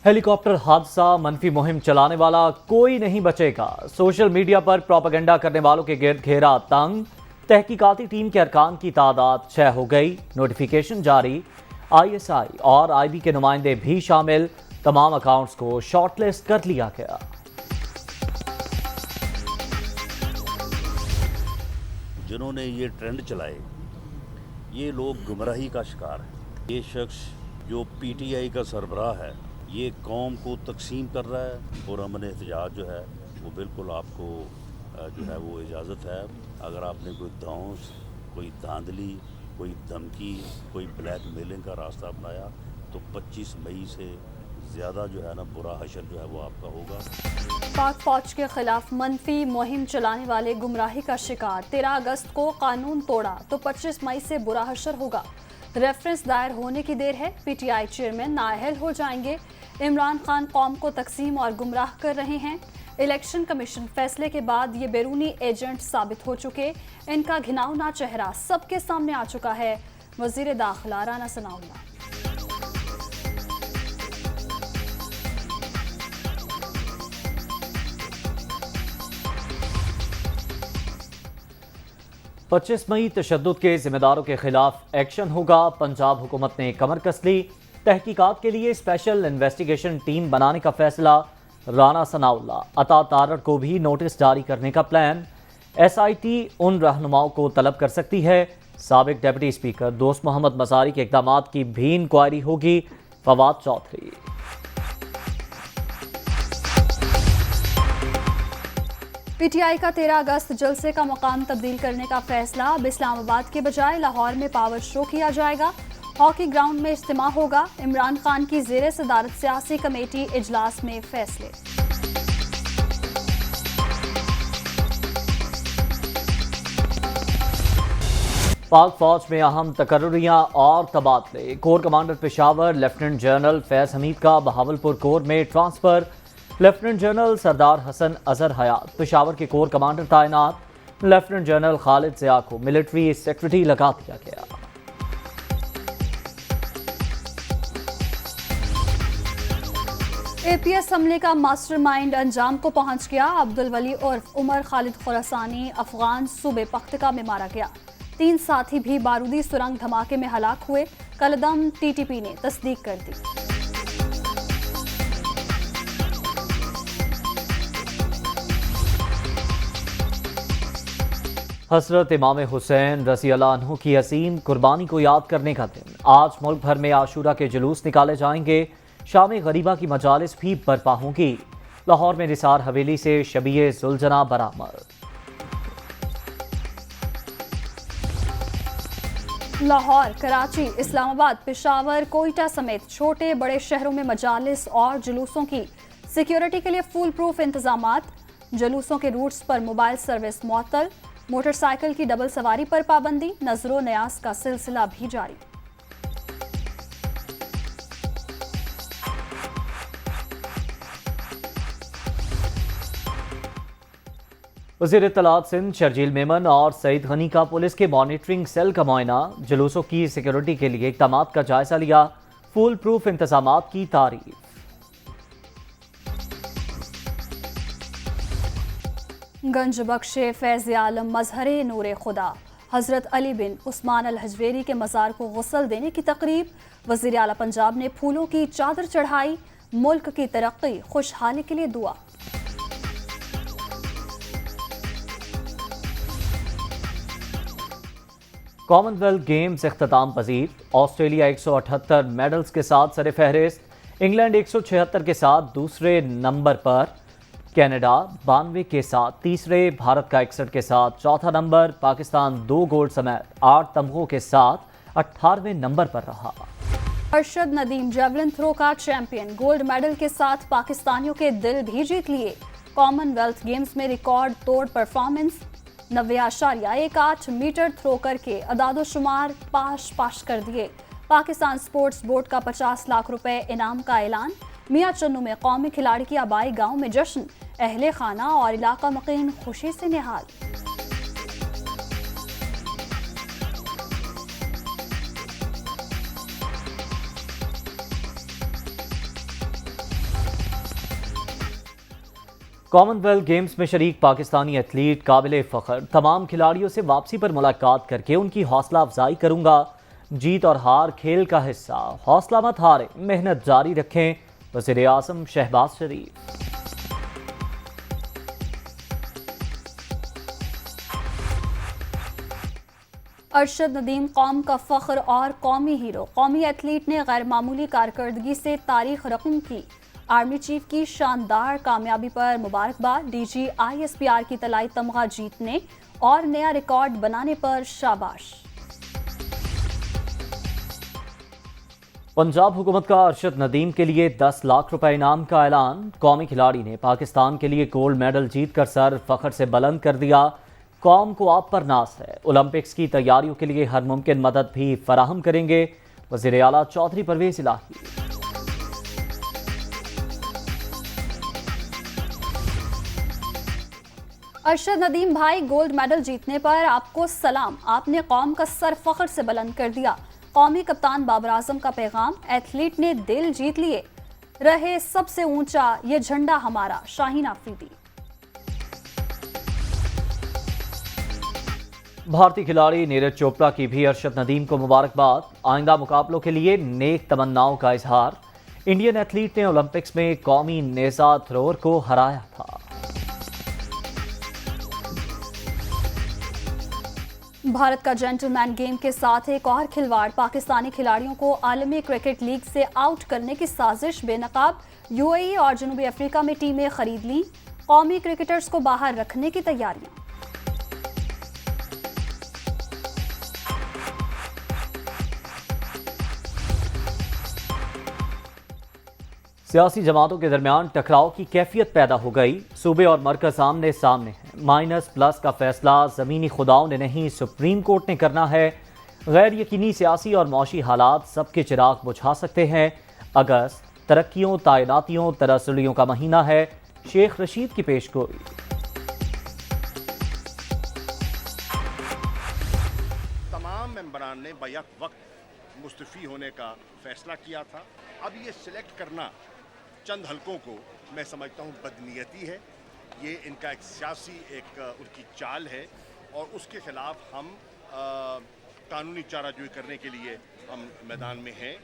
Helicopter हादसा, मनफी मुहिम चलाने वाला कोई नहीं बचेगा। सोशल मीडिया पर प्रोपेगेंडा करने वालों के गिर्द घेरा तंग। तहकीकाती टीम के अरकान की तादाद 6 हो गई। नोटिफिकेशन जारी। ISI और IB के नुमाइंदे भी शामिल। तमाम अकाउंट्स को शॉर्टलिस्ट कर लिया गया। जिन्होंने ये ट्रेंड चलाए, ये लोग गुमराही का शिकार है। ये शख्स जो PTI का सरबराह है, ये कौम को तकसीम कर रहा है और अमन एहतजाज जो है वो बिल्कुल आपको जो है वो इजाज़त है। अगर आपने कोई धौंस, कोई धांधली, कोई धमकी, कोई ब्लैकमेलिंग का रास्ता अपनाया तो 25 मई से ज़्यादा जो है ना बुरा हशर जो है वो आपका होगा। पाक फौज के खिलाफ मनफी मुहिम चलाने वाले गुमराही का शिकार। 13 अगस्त को कानून तोड़ा तो 25 मई से बुरा हशर होगा। रेफरेंस दायर होने की देर है। PTI चेयरमैन नाअहल हो जाएंगे। इमरान खान कौम को तकसीम और गुमराह कर रहे हैं। इलेक्शन कमीशन फैसले के बाद ये बैरूनी एजेंट साबित हो चुके। इनका घिनौना चेहरा सबके सामने आ चुका है। वजीर दाखिला राना सनाउल्लाह। पच्चीस मई तशद्दुद के जिम्मेदारों के खिलाफ एक्शन होगा। पंजाब हुकूमत ने कमर कस ली। तहकीकात के लिए स्पेशल इन्वेस्टिगेशन टीम बनाने का फैसला। राना सनाउल्लाह। अता तारड़ को भी नोटिस जारी करने का प्लान। SIT उन रहनुमाओं को तलब कर सकती है। साबिक डिप्टी स्पीकर दोस्त मोहम्मद मज़ारी के इक़दामात की भी इंक्वायरी होगी। फवाद चौधरी। PTI का 13 अगस्त जलसे का मुकाम तब्दील करने का फैसला। अब इस्लामाबाद के बजाय लाहौर में पावर शो किया जाएगा। हॉकी ग्राउंड में इज्तिमा होगा। इमरान खान की ज़ेरे सदारत सियासी कमेटी इजलास में फैसले। पाक फौज में अहम तकर्रुरियां और तबादले। Core commander Peshawar lieutenant general Faiz Hamid का बहावलपुर कोर में ट्रांसफर। लेफ्टिनेंट जनरल सरदार हसन अजहर हयात पेशावर के कोर कमांडर तैनात। लेफ्टिनेंट जनरल खालिद ज़िया को मिलिट्री सेक्रेटरी लगा दिया गया। APS हमले का मास्टरमाइंड अंजाम को पहुंच गया। अब्दुल वली उर्फ उमर खालिद खुरासानी अफगान सूबे पख्तका में मारा गया। 3 साथी भी बारूदी सुरंग धमाके में हलाक हुए। कलदम TTP ने तस्दीक कर दी। हजरत इमाम हुसैन रज़ी अल्लाह अन्हु की असीम कुर्बानी को याद करने का दिन। आज मुल्क भर में आशूरा के जुलूस निकाले जाएंगे। शाम गरीबा की मजालिस भी बर्पा होंगी। लाहौर में निसार हवेली से शबीए जुलजना बरामद। लाहौर, कराची, इस्लामाबाद, पेशावर, कोयटा समेत छोटे बड़े शहरों में मजालिस और जुलूसों की सिक्योरिटी के लिए फुल प्रूफ इंतजामात। जुलूसों के रूट्स पर मोबाइल सर्विस मुअत्तल। मोटरसाइकिल की डबल सवारी पर पाबंदी। नजरो न्यास का सिलसिला भी जारी। वज़ीर इत्तलात सिंध शर्जील मेमन और सईद गनी का पुलिस के मॉनिटरिंग सेल का मुआयना। जुलूसों की सिक्योरिटी के लिए इक़दामात का जायजा लिया। फुल प्रूफ इंतजामात की तारीफ। गंज बख्शे फैज़ आलम मजहरे नूर खुदा। हज़रत अली बिन उस्मान अल हजवेरी के मज़ार को गुस्ल देने की तकरीब। वज़ीर आला पंजाब ने फूलों की चादर चढ़ाई। मुल्क की तरक्की खुशहाली के लिए दुआ। कॉमनवेल्थ गेम्स इख्तिताम पजीर। ऑस्ट्रेलिया 178 मेडल्स के साथ सरे फहरिस्त। इंग्लैंड 176 के साथ दूसरे नंबर पर। कनाडा 92 के साथ तीसरे। भारत का 61 के साथ चौथा नंबर। पाकिस्तान 2 गोल्ड समेत 8 तमगों के साथ 18वें नंबर पर रहा। अरशद नदीम जेवलिन थ्रो का चैंपियन। गोल्ड मेडल के साथ पाकिस्तानियों के दिल भी जीत लिए। कॉमनवेल्थ गेम्स में रिकॉर्ड तोड़ परफॉर्मेंस। 90.18 मीटर थ्रो करके अदादोशुमार पाश कर दिए। पाकिस्तान स्पोर्ट्स बोर्ड का 50 लाख रुपए इनाम का ऐलान। मियां चन्नू में कौमी खिलाड़ी की आबाई गांव में जश्न। अहले खाना और इलाका मकीन खुशी से निहाल। कॉमनवेल्थ गेम्स में शरीक पाकिस्तानी एथलीट काबिल फ़ख्र, तमाम खिलाड़ियों से वापसी पर मुलाकात करके उनकी हौसला अफजाई करूंगा। जीत और हार खेल का हिस्सा, हौसला मत हारें, मेहनत जारी रखें। वज़ीर आज़म शहबाज शरीफ। अरशद नदीम कौम का फ़ख्र और कौमी हीरो। कौमी एथलीट ने गैर मामूली कारकर्दगी से तारीख रकम की। आर्मी चीफ की शानदार कामयाबी पर मुबारकबाद। डीजी ISPR की तलाई तमगा जीतने और नया रिकॉर्ड बनाने पर शाबाश। पंजाब हुकूमत का अरशद नदीम के लिए 10 लाख रुपए इनाम का ऐलान। कौमी खिलाड़ी ने पाकिस्तान के लिए गोल्ड मेडल जीतकर सर फख्र से बुलंद कर दिया। कौम को आप पर नाज है, ओलंपिक्स की तैयारियों के लिए हर मुमकिन मदद भी फराहम करेंगे। वज़ीर आला चौधरी परवेज इलाही। अरशद नदीम भाई, गोल्ड मेडल जीतने पर आपको सलाम। आपने कौम का सर फख्र से बुलंद कर दिया। कौमी कप्तान बाबर आजम का पैगाम, एथलीट ने दिल जीत लिए, रहे सबसे ऊंचा ये झंडा हमारा। शाहीन आफरीदी। भारतीय खिलाड़ी नीरज चोपड़ा की भी अरशद नदीम को मुबारकबाद। आइंदा मुकाबलों के लिए नेक तमन्नाओं का इजहार। इंडियन एथलीट ने ओलंपिक्स में कौमी नेजा थ्रोअर को हराया था। भारत का जेंटलमैन गेम के साथ एक और खिलवाड़। पाकिस्तानी खिलाड़ियों को आलमी क्रिकेट लीग से आउट करने की साजिश बेनकाब। UAE और जनूबी अफ्रीका में टीमें खरीद लीं। कौमी क्रिकेटर्स को बाहर रखने की तैयारियां। सियासी जमातों के दरमियान टकराव की कैफियत पैदा हो गई। सूबे और मरकज आमने सामने हैं। -+ का फैसला ज़मीनी खुदाओं ने नहीं, सुप्रीम कोर्ट ने करना है। गैर यकीनी सियासी और मौशी हालात सबके चिराग बुझा सकते हैं। अगस्त तरक्कियों, तैनातियों, तरसलियों का महीना है। शेख रशीद की पेशगोई। तमाम मेंबरान ने बैक वक्त मुस्तफ़ी होने का फैसला किया था। अब ये सिलेक्ट करना चंद हलकों को मैं समझता हूँ बदनीयती है। ये इनका एक सियासी उनकी चाल है और उसके खिलाफ हम कानूनी चाराजोई करने के लिए हम मैदान में हैं।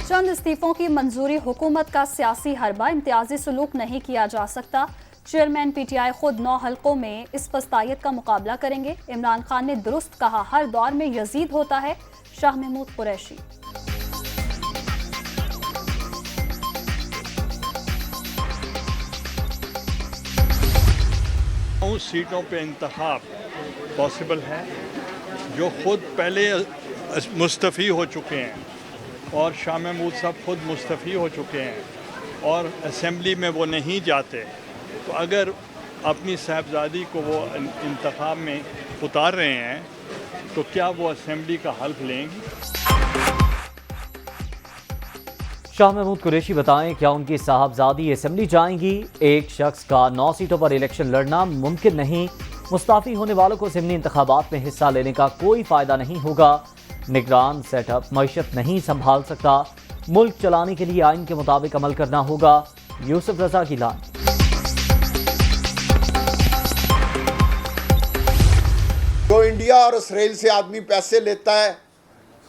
चंद इस्तीफों की मंजूरी हुकूमत का सियासी हरबा। इम्तियाजी सलूक नहीं किया जा सकता। चेयरमैन PTI खुद 9 हलकों में इस पस्तायत का मुकाबला करेंगे। इमरान खान ने दुरुस्त कहा, हर दौर में यजीद होता है। शाह महमूद कुरैशी। उस सीटों पे इंतखाब पॉसिबल है जो खुद पहले मुस्तफ़ी हो चुके हैं और शाह महमूद साहब खुद मुस्तफ़ी हो चुके हैं और असेंबली में वो नहीं जाते। तो अगर अपनी साहबजादी को वो इंतखाब में उतार रहे हैं तो क्या वो असेंबली का हल्फ लेंगी? शाह महमूद कुरैशी बताएं, क्या उनकी साहबजादी असेंबली जाएंगी? एक शख्स का 9 सीटों पर इलेक्शन लड़ना मुमकिन नहीं। मुस्ताफी होने वालों को ज़िमनी इंतखाबात में हिस्सा लेने का कोई फ़ायदा नहीं होगा। निगरान सेटअप मईशत नहीं संभाल सकता। मुल्क चलाने के लिए आइन के मुताबिक अमल करना होगा। यूसुफ रजा की लान। जो इंडिया और इसराइल से आदमी पैसे लेता है,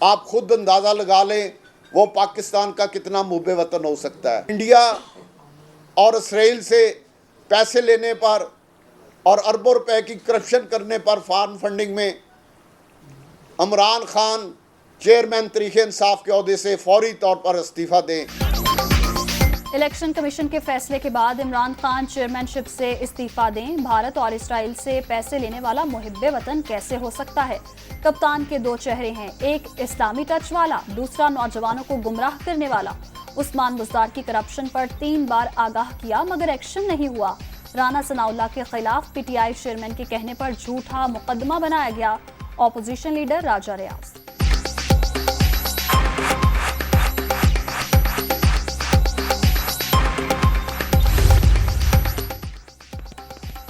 आप खुद अंदाज़ा लगा लें वो पाकिस्तान का कितना मुबे वतन हो सकता है। इंडिया और इसराइल से पैसे लेने पर और अरबों रुपए की करप्शन करने पर फॉरेन फंडिंग में इमरान खान चेयरमैन तरीके इंसाफ के ओहदे से फौरी तौर पर इस्तीफा दें। इलेक्शन कमीशन के फैसले के बाद इमरान खान चेयरमैनशिप से इस्तीफा दें। भारत और इसराइल से पैसे लेने वाला मुहिब्बे वतन कैसे हो सकता है? कप्तान के 2 चेहरे हैं, एक इस्लामी टच वाला, दूसरा नौजवानों को गुमराह करने वाला। उस्मान बुज़दार की करप्शन पर 3 बार आगाह किया मगर एक्शन नहीं हुआ। राना सनाउल्लाह के खिलाफ PTI चेयरमैन के कहने पर झूठा मुकदमा बनाया गया। ऑपोजिशन लीडर राजा रियाज।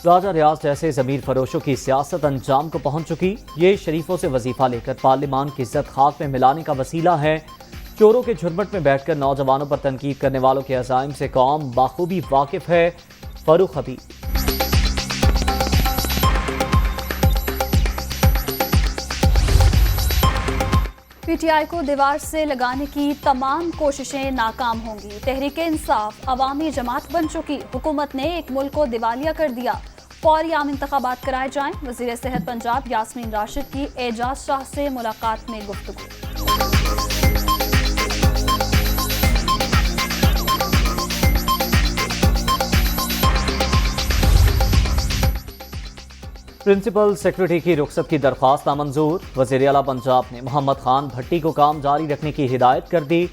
राजा रियाज जैसे ज़मीर फरोशों की सियासत अंजाम को पहुंच चुकी। ये शरीफों से वजीफा लेकर पार्लिमान की इज्जत खाक में मिलाने का वसीला है। चोरों के झुरमुट में बैठकर नौजवानों पर तनकीद करने वालों के अज़ाइम से कौम बाखूबी वाकिफ है। फरूख हबीब। पीटीआई को दीवार से लगाने की तमाम कोशिशें नाकाम होंगी। तहरीके इंसाफ अवामी जमात बन चुकी। हुकूमत ने एक मुल्क को दिवालिया कर दिया। फौरी आम इंतखाबात कराए जाएं। वजीर सेहत पंजाब यास्मीन राशिद की एजाज शाह से मुलाकात में गुफ्तगू। प्रिंसिपल सेक्रेटरी की रुखसत की दरख्वास्त नामंजूर। वज़ीर आला पंजाब ने मोहम्मद खान भट्टी को काम जारी रखने की हिदायत कर दी।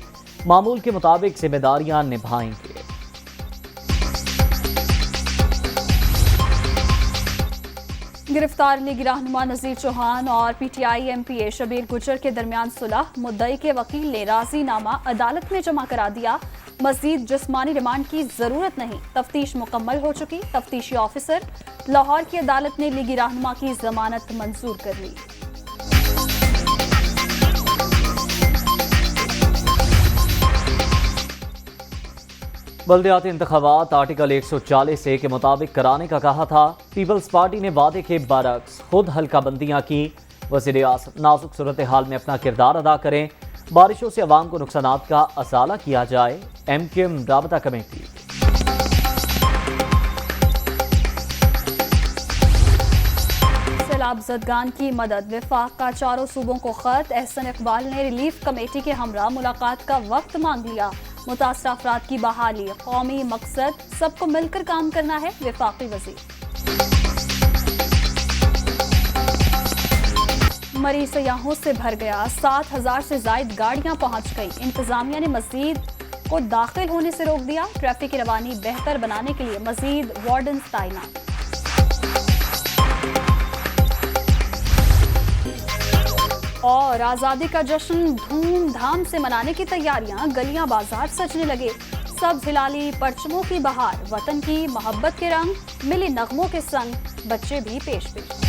मामूल के मुताबिक जिम्मेदारियां निभाएंगे। गिरफ्तार लीगी रहनुमा नज़ीर चौहान और पीटीआई एमपीए शबीर गुजर के दरमियान सुलह। मुद्दई के वकील ने राजीनामा अदालत में जमा करा दिया। मजीद जिस्मानी रिमांड की जरूरत नहीं। तफ्तीश मुकम्मल हो चुकी। तफ्तीशी ऑफिसर लाहौर की अदालत ने लीगी रहनुमा की जमानत मंजूर कर ली। बल्दियाती इंतखाबात आर्टिकल 140A के मुताबिक कराने का कहा था। पीपल्स पार्टी ने वादे के बरक्स खुद हल्का बंदियां की। वज़ीर आज़म नाजुक सूरत हाल में अपना किरदार अदा करें। बारिशों से अवाम को नुकसानात का असाला किया जाए। MQM राबता कमेटी। सैलाब ज़दगान की मदद। वफाक का चारों सूबों को खत। एहसन इकबाल ने रिलीफ कमेटी के हमरा मुलाकात का वक्त मांग लिया। मुतासरा अफराद की बहाली कौमी मकसद, सबको मिलकर काम करना है। वफाकी वज़ीर। मरी सयाहों से भर गया। 7,000 से जायद गाड़ियां पहुंच गई। इंतजामिया ने मजीद को दाखिल होने से रोक दिया। ट्रैफिक की रवानी बेहतर बनाने के लिए मजीद वार्डन्स तैनात। और आज़ादी का जश्न धूमधाम से मनाने की तैयारियां। गलियां बाजार सजने लगे। सब हिलाली परचमों की बहार। वतन की मोहब्बत के रंग मिली नगमों के संग बच्चे भी पेश पेश।